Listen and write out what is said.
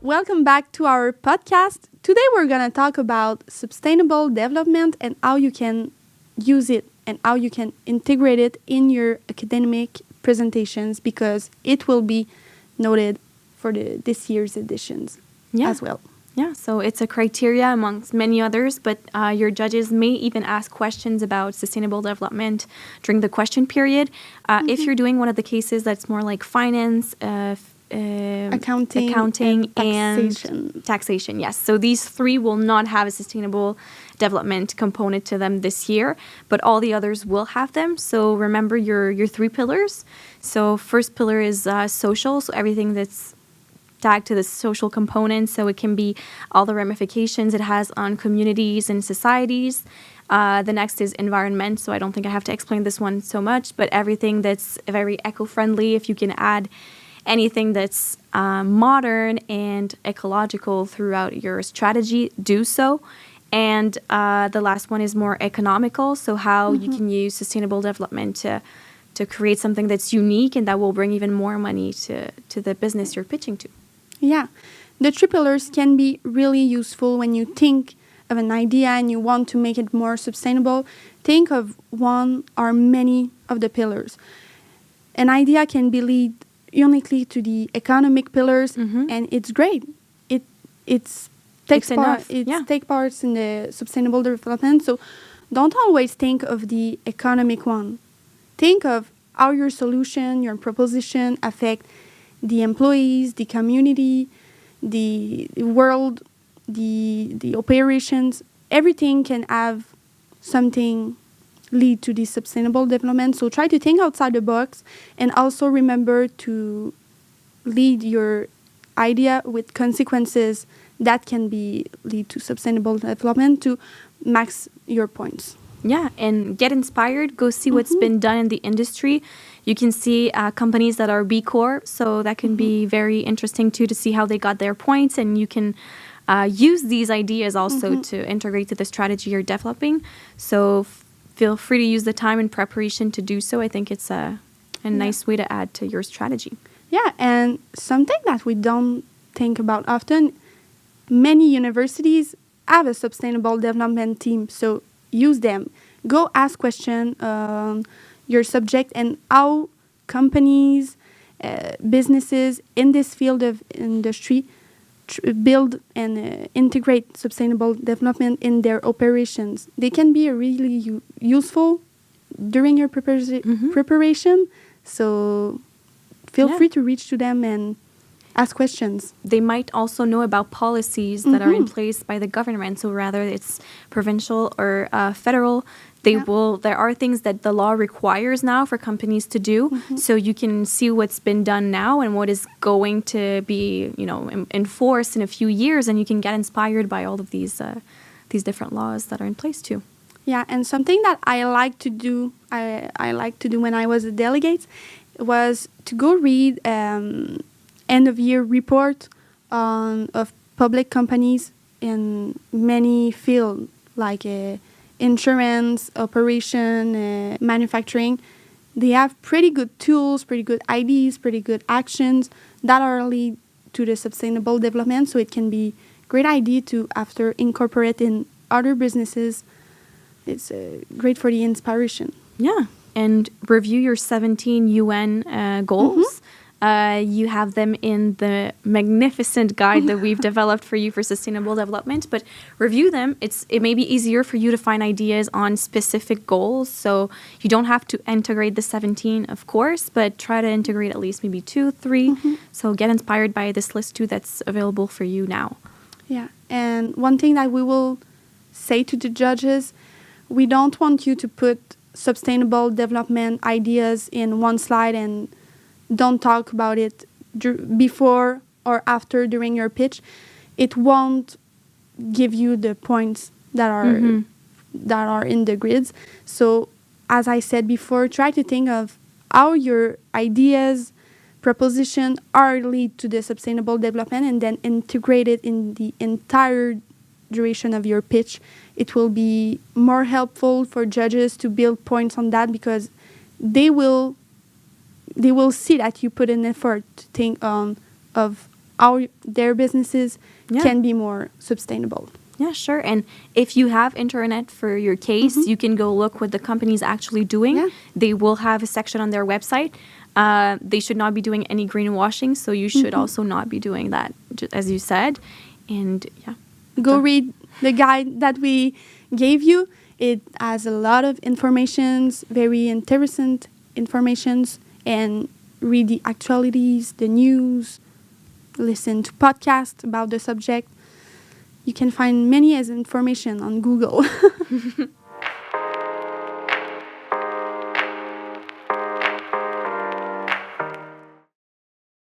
welcome back to our podcast. Today we're going to talk about sustainable development and how you can use it and how you can integrate it in your academic presentations because it will be noted for this year's editions as well. Yeah, so it's a criteria amongst many others, but your judges may even ask questions about sustainable development during the question period. If you're doing one of the cases that's more like finance, accounting and taxation. Yes. So these three will not have a sustainable development component to them this year, but all the others will have them. So remember your three pillars. So first pillar is social, so everything that's tagged to the social component. So it can be all the ramifications it has on communities and societies. The next is environment. So I don't think I have to explain this one so much, but everything that's very eco-friendly, if you can add anything that's modern and ecological throughout your strategy, do so. And the last one is more economical. So how you can use sustainable development to create something that's unique and that will bring even more money to the business you're pitching to. Yeah, the three pillars can be really useful when you think of an idea and you want to make it more sustainable. Think of one or many of the pillars. An idea can be lead uniquely to the economic pillars, and it's great. It takes part in the sustainable development. So don't always think of the economic one. Think of how your solution, your proposition affect the employees, the community, the world, the operations. Everything can have something lead to this sustainable development. So try to think outside the box and also remember to lead your idea with consequences that can be lead to sustainable development to max your points. Yeah, and get inspired. Go see what's been done in the industry. You can see companies that are B Corp, so that can be very interesting too to see how they got their points, and you can use these ideas also to integrate to the strategy you're developing. So feel free to use the time and preparation to do so. I think it's a nice way to add to your strategy. Yeah, and something that we don't think about often, many universities have a sustainable development team, so use them. Go ask questions on your subject and how companies, businesses in this field of industry build and integrate sustainable development in their operations. They can be really useful during your preparation. So feel free to reach to them and ask questions. They might also know about policies that are in place by the government. So whether it's provincial or federal, there are things that the law requires now for companies to do. So you can see what's been done now and what is going to be, enforced in a few years, and you can get inspired by all of these different laws that are in place too. Yeah, and something that I like to do, I like to do when I was a delegate, was to go read end of year report of public companies in many fields like insurance, operation, manufacturing. They have pretty good tools, pretty good ideas, pretty good actions that are lead to the sustainable development. So it can be a great idea to after incorporate in other businesses. It's great for the inspiration. Yeah, and review your 17 UN goals. You have them in the magnificent guide that we've developed for you for sustainable development, but review them. It may be easier for you to find ideas on specific goals, so you don't have to integrate the 17, of course, but try to integrate at least maybe 2, 3. So get inspired by this list too that's available for you now. Yeah, and one thing that we will say to the judges, we don't want you to put sustainable development ideas in one slide and don't talk about it before or after during your pitch. It won't give you the points that are in the grids. So as I said before, try to think of how your ideas, proposition are lead to the sustainable development and then integrate it in the entire duration of your pitch. It will be more helpful for judges to build points on that because they will see that you put an effort to think of how their businesses Yeah. can be more sustainable. Yeah, sure. And if you have internet for your case, you can go look what the company's actually doing. Yeah. They will have a section on their website. They should not be doing any greenwashing, so you should also not be doing that, as you said. And yeah. Go read the guide that we gave you. It has a lot of informations, very interesting informations, and read the actualities, the news, listen to podcasts about the subject. You can find many as information on Google.